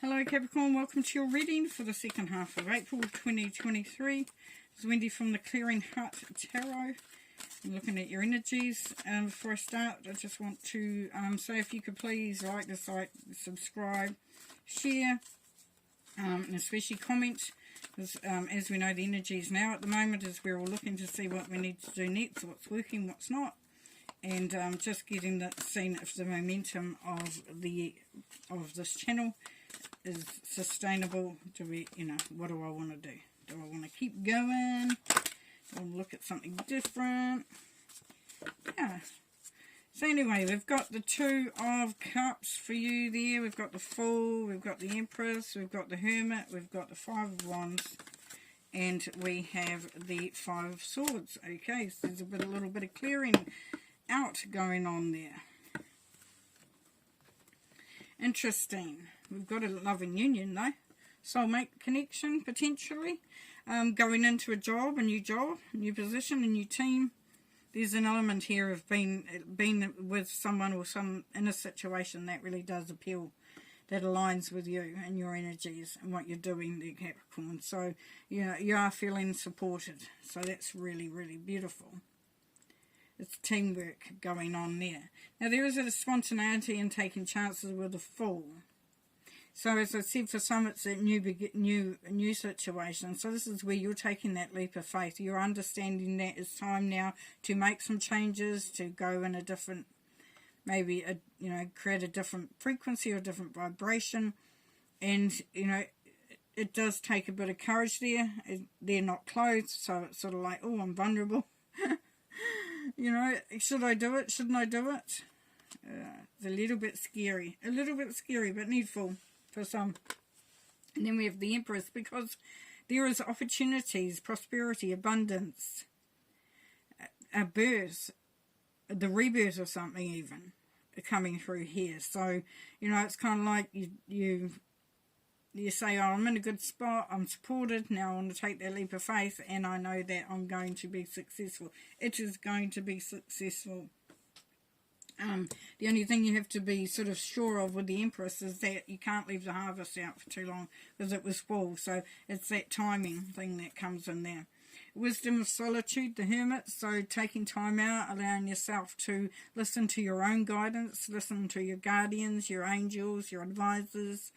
Hello Capricorn, welcome to your reading for the second half of April 2023. This is Wendy from the Clearing Heart Tarot. I'm looking at your energies. Before I start, I just want to say if you could please like the site, subscribe, share, and especially comment. Because as we know, the energies now at the moment is we're all looking to see what we need to do next, what's working, what's not. And just getting the scene if the momentum of this channel is sustainable. Do we, what do I want to do? Do I want to keep going? Do I want to look at something different? Yeah. So anyway, we've got the Two of Cups for you there. We've got the Fool, we've got the Empress, we've got the Hermit, we've got the Five of Wands, and we have the Five of Swords. Okay, so there's a little bit of clearing out going on there. Interesting. We've got a loving union though. Soulmate connection potentially. Going into a job, a new position, a new team. There's an element here of being with someone or in a situation that really does appeal, that aligns with you and your energies and what you're doing there, Capricorn. So you are feeling supported. So that's really, really beautiful. It's teamwork going on there. Now there is a spontaneity in taking chances with a Fool. So as I said, for some it's a new situation. So this is where you're taking that leap of faith. You're understanding that it's time now to make some changes, to go in a different, maybe create a different frequency or a different vibration. And it does take a bit of courage there. They're not clothed, so it's sort of like, oh, I'm vulnerable. Should I do it? Shouldn't I do it? It's a little bit scary, but needful for some. And then we have the Empress, because there is opportunities, prosperity, abundance, a birth, the rebirth of something even coming through here. So it's kind of like you say, oh, I'm in a good spot, I'm supported, now I want to take that leap of faith, and I know that I'm going to be successful. It is going to be successful. The only thing you have to be sort of sure of with the Empress is that you can't leave the harvest out for too long, because it was full. So it's that timing thing that comes in there. Wisdom of solitude, the Hermit. So taking time out, allowing yourself to listen to your own guidance, listen to your guardians, your angels, your advisors,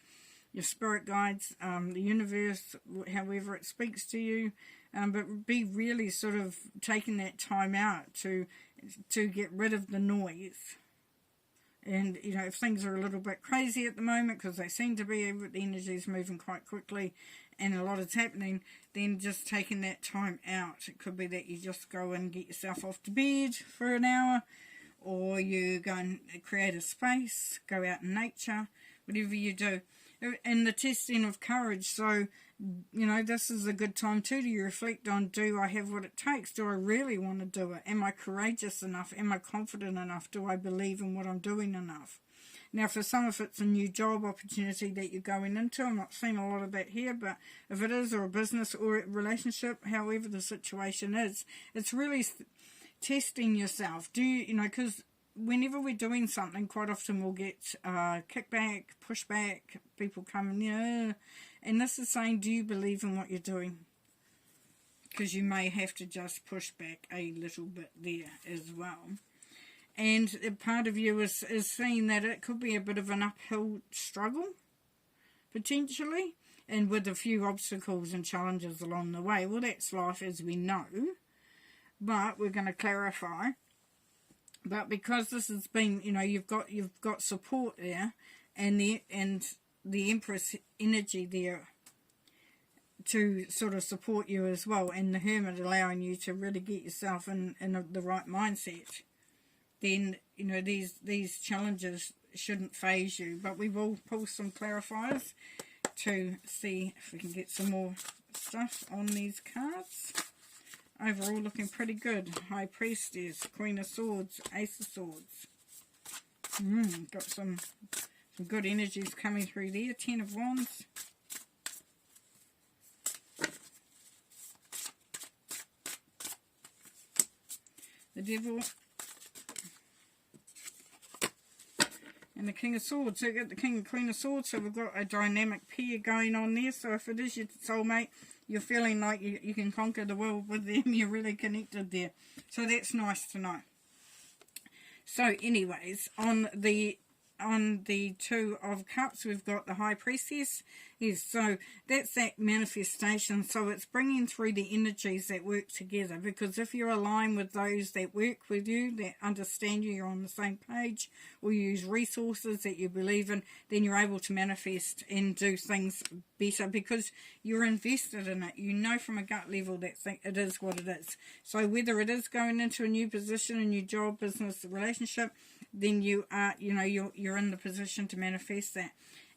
your spirit guides, the universe, however it speaks to you. But be really sort of taking that time out to get rid of the noise. And if things are a little bit crazy at the moment, because they seem to be, the energy is moving quite quickly and a lot is happening, then just taking that time out. It could be that you just go and get yourself off to bed for an hour, or you go and create a space, go out in nature, whatever you do. And the testing of courage. So this is a good time too to reflect on, do I have what it takes? Do I really want to do it? Am I courageous enough? Am I confident enough? Do I believe in what I'm doing enough? Now for some, if it's a new job opportunity that you're going into, I'm not seeing a lot of that here, but if it is, or a business or a relationship, however the situation is, it's really testing yourself. Do you, because whenever we're doing something, quite often we'll get kickback, pushback, people coming, and this is saying, do you believe in what you're doing? Because you may have to just push back a little bit there as well. And a part of you is seeing that it could be a bit of an uphill struggle, potentially, and with a few obstacles and challenges along the way. Well, that's life as we know, but we're going to clarify. But because this has been, you've got support there, and the Empress energy there to sort of support you as well, and the Hermit allowing you to really get yourself in the right mindset, then these challenges shouldn't faze you. But we will pull some clarifiers to see if we can get some more stuff on these cards. Overall looking pretty good. High Priestess, Queen of Swords, Ace of Swords. Got some good energies coming through there. Ten of Wands. The Devil. and the King of Swords. So we've got the King and Queen of Swords, so we've got a dynamic pair going on there. So if it is your soulmate, you're feeling like you can conquer the world with them, you're really connected there. So that's nice to know. So anyways, on the Two of Cups, we've got the High Priestess. Yes, so that's that manifestation. So it's bringing through the energies that work together, because if you're aligned with those that work with you, that understand you, you're on the same page, or you use resources that you believe in, then you're able to manifest and do things better because you're invested in it. You know from a gut level that it is what it is. So whether it is going into a new position, a new job, business, relationship, then you are, you're in the position to manifest that.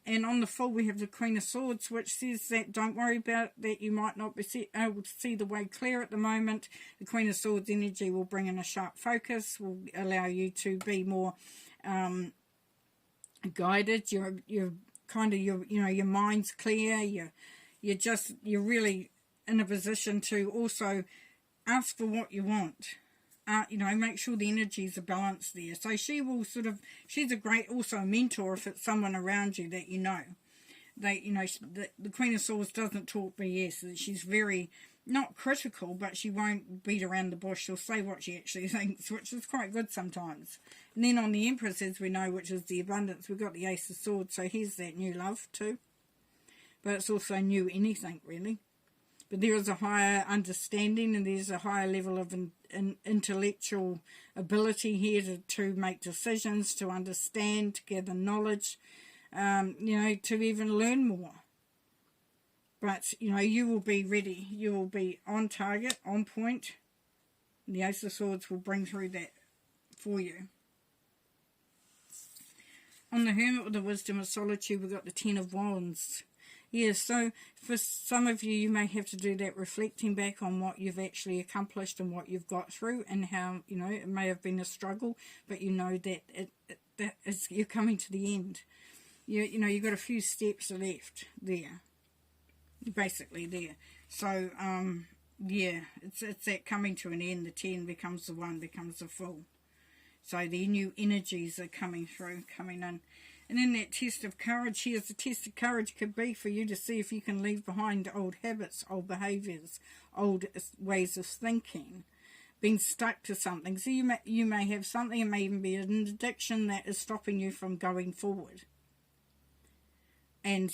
And on the full, we have the Queen of Swords, which says that don't worry about that you might not be able to see the way clear at the moment. The Queen of Swords energy will bring in a sharp focus, will allow you to be more guided. Your mind's clear. You're really in a position to also ask for what you want. Make sure the energies are balanced there. So she's a great also a mentor if it's someone around you that you know. The Queen of Swords doesn't talk BS. She's very, not critical, but she won't beat around the bush. She'll say what she actually thinks, which is quite good sometimes. And then on the Empress, as we know, which is the abundance, we've got the Ace of Swords. So here's that new love too. But it's also new anything, really. But there is a higher understanding and there's a higher level of intellectual ability here to make decisions, to understand, to gather knowledge, to even learn more. But, you will be ready. You will be on target, on point. And the Ace of Swords will bring through that for you. On the Hermit with the Wisdom of Solitude, we've got the Ten of Wands. Yes, so for some of you, you may have to do that reflecting back on what you've actually accomplished and what you've got through and how, it may have been a struggle, but that you're coming to the end. You've got a few steps left there, basically there. So, it's that coming to an end. The 10 becomes the 1, becomes the full. So the new energies are coming through, coming in. And then that test of courage, here's the test of courage could be for you to see if you can leave behind old habits, old behaviours, old ways of thinking, being stuck to something. So you may have something, it may even be an addiction that is stopping you from going forward. And,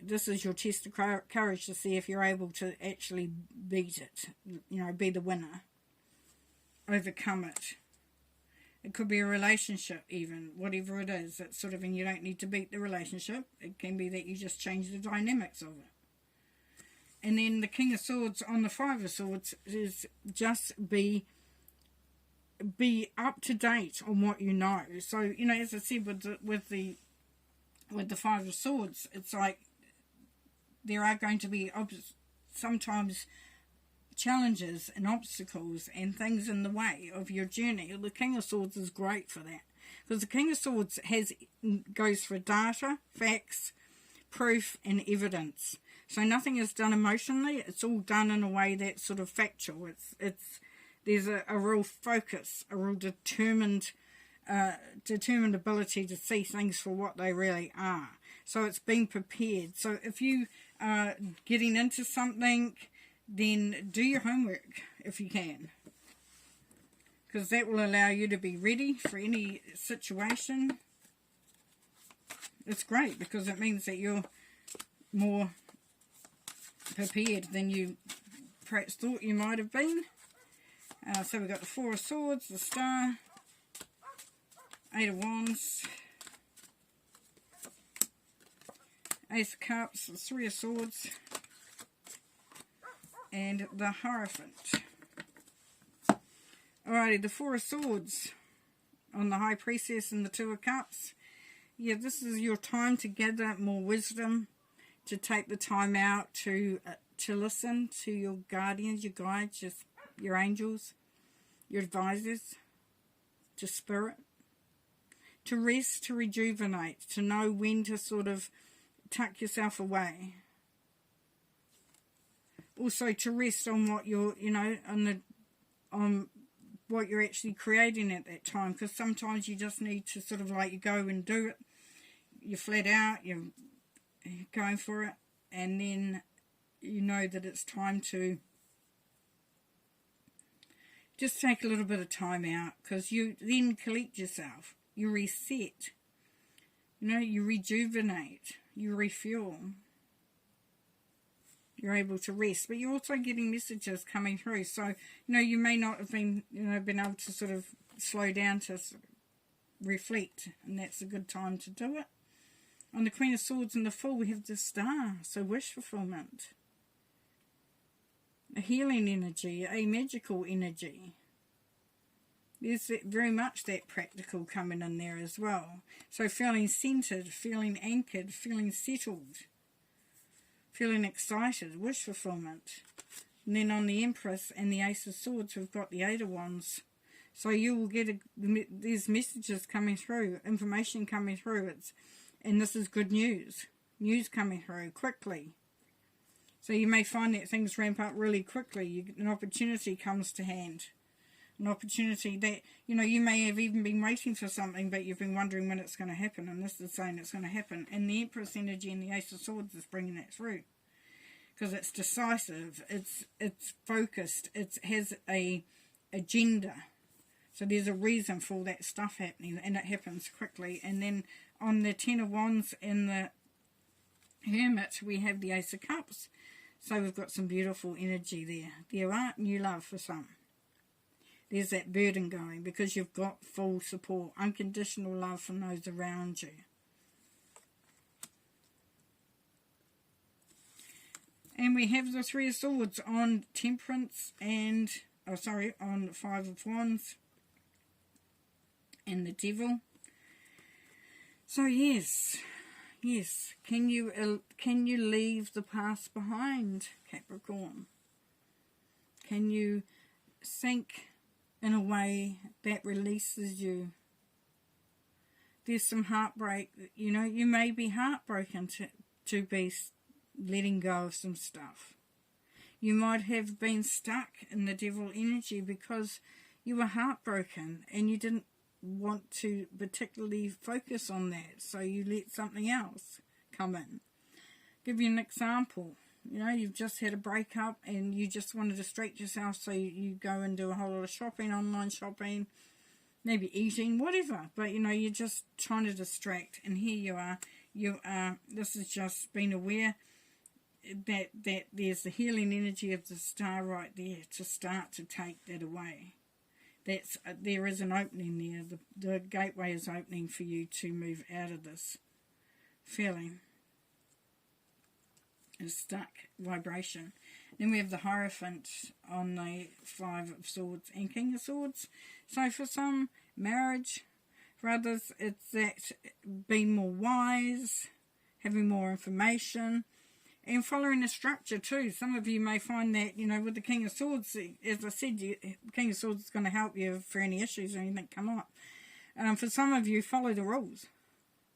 this is your test of courage to see if you're able to actually beat it, be the winner, overcome it. It could be a relationship even, whatever it is. It's and you don't need to beat the relationship. It can be that you just change the dynamics of it. And then the King of Swords on the Five of Swords is just be up to date on what you know. So, as I said with the Five of Swords, it's like there are going to be sometimes challenges and obstacles and things in the way of your journey. The King of Swords is great for that, because the King of Swords goes for data, facts, proof and evidence. So nothing is done emotionally, it's all done in a way that's factual. There's a real focus, a real determined ability to see things for what they really are. So it's being prepared. So if you are getting into something, then do your homework if you can, because that will allow you to be ready for any situation. It's great because it means that you're more prepared than you perhaps thought you might have been. So we've got the Four of Swords, the Star, Eight of Wands, Ace of Cups, the Three of Swords, and the Hierophant. Alrighty, the Four of Swords on the High Priestess and the Two of Cups. Yeah, this is your time to gather more wisdom, to take the time out to listen to your guardians, your guides, your angels, your advisors, to spirit, to rest, to rejuvenate, to know when to tuck yourself away. Also to rest on what you're, on what you're actually creating at that time, because sometimes you just need to you go and do it, you're flat out, you're going for it, and then you know that it's time to just take a little bit of time out, because you then collect yourself, you reset, you rejuvenate, you refuel. You're able to rest, but you're also getting messages coming through. So, you may not have been, been able to sort of slow down to reflect, and that's a good time to do it. On the Queen of Swords and the Fool, we have the Star, so wish fulfillment. A healing energy, a magical energy. There's very much that practical coming in there as well. So feeling centered, feeling anchored, feeling settled. Feeling excited, wish fulfillment. And then on the Empress and the Ace of Swords, we've got the Eight of Wands. So you will get there's messages coming through, information coming through. And this is good news. News coming through quickly. So you may find that things ramp up really quickly. An opportunity comes to hand. An opportunity that, you may have even been waiting for something, but you've been wondering when it's going to happen, and this is saying it's going to happen. And the Empress energy and the Ace of Swords is bringing that through. Because it's decisive, it's focused, it has a agenda. So there's a reason for all that stuff happening, and it happens quickly. And then on the Ten of Wands and the Hermit, we have the Ace of Cups. So we've got some beautiful energy there. There are new love for some. There's that burden going, because you've got full support, unconditional love from those around you. And we have the Three of Swords on Temperance and, on the Five of Wands and the Devil. So yes, can you leave the past behind, Capricorn? Can you sink in a way that releases you? There's some heartbreak. You may be heartbroken to be letting go of some stuff. You might have been stuck in the Devil energy because you were heartbroken and you didn't want to particularly focus on that, so you let something else come in. Give you an example. You've just had a breakup and you just want to distract yourself, so you go and do a whole lot of shopping, online shopping, maybe eating, whatever. But, you're just trying to distract. And here you are, this is just being aware that there's the healing energy of the Star right there to start to take that away. There is an opening there. The gateway is opening for you to move out of this feeling. A stuck vibration. Then we have the Hierophant on the Five of Swords and King of Swords. So for some, marriage. For others, it's that being more wise, having more information, and following a structure too. Some of you may find that, with the King of Swords, as I said, King of Swords is going to help you for any issues or anything come up. For some of you, follow the rules.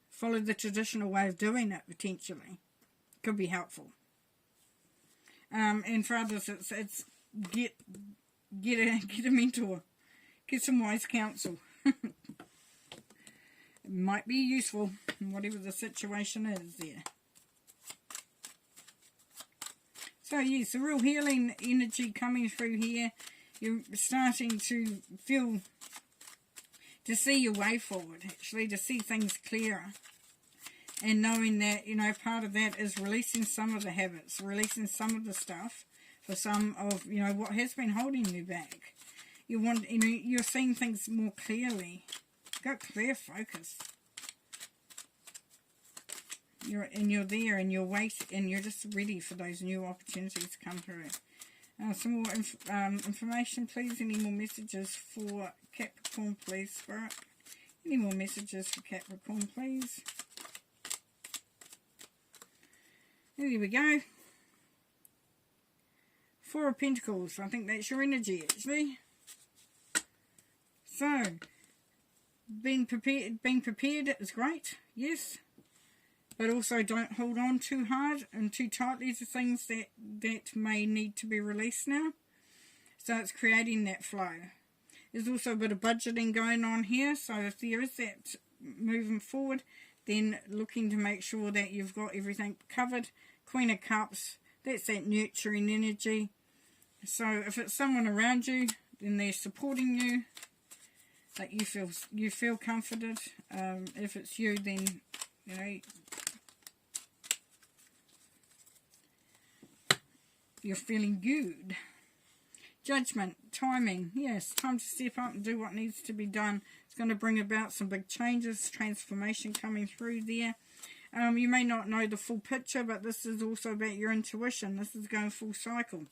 Follow the traditional way of doing it, potentially. Could be helpful. And for others, it's get a mentor. Get some wise counsel. It might be useful, whatever the situation is there. So yes, a real healing energy coming through here. You're starting to see your way forward, actually, to see things clearer. And knowing that, part of that is releasing some of the habits, releasing some of the stuff for some of, what has been holding you back. You're seeing things more clearly. Got clear focus. You're there and you're waiting and you're just ready for those new opportunities to come through. Some more information, please. Any more messages for Capricorn, please, Spirit? Any more messages for Capricorn, please? There we go. Four of Pentacles. I think that's your energy, actually. So, being prepared is great, yes. But also don't hold on too hard and too tightly to things that may need to be released now. So it's creating that flow. There's also a bit of budgeting going on here. So if there is that moving forward, then looking to make sure that you've got everything covered. Queen of Cups, that's that nurturing energy. So if it's someone around you, then they're supporting you, that you feel comforted. If it's you, then you know you're feeling good. Judgment, timing, yes, time to step up and do what needs to be done. It's going to bring about some big changes, transformation coming through there. You may not know the full picture, but this is also about your intuition. This is going full cycle.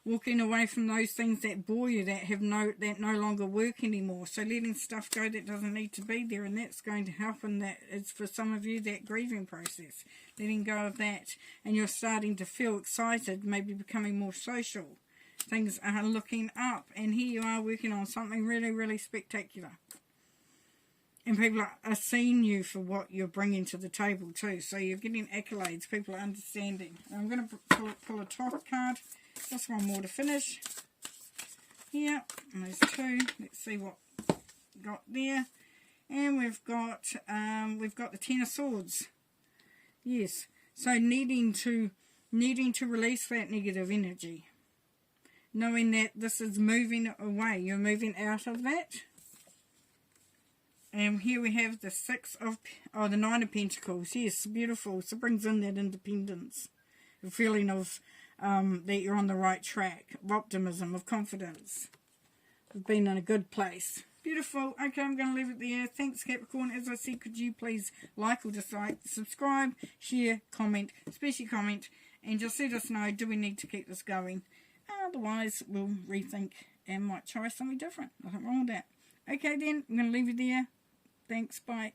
Walking away from those things that bore you, that no longer work anymore. So letting stuff go that doesn't need to be there, and that's going to help. And that is for some of you that grieving process, letting go of that, and you're starting to feel excited, maybe becoming more social. Things are looking up, and here you are working on something really, really spectacular. And people are seeing you for what you're bringing to the table too. So you're getting accolades. People are understanding. I'm going to pull a Thoth card. Just one more to finish. Here, and there's two. Let's see what we've got there. And we've got the Ten of Swords. Yes. So needing to release that negative energy. Knowing that this is moving away. You're moving out of that. And here we have the Nine of Pentacles. Yes, beautiful. So it brings in that independence. The feeling of that you're on the right track. Of optimism, of confidence. Of being in a good place. Beautiful. Okay, I'm going to leave it there. Thanks, Capricorn. As I said, could you please like or dislike, subscribe, share, comment, especially comment, and just let us know, do we need to keep this going? Otherwise, we'll rethink and might try something different. Nothing wrong with that. Okay, then, I'm going to leave you there. Thanks, bye.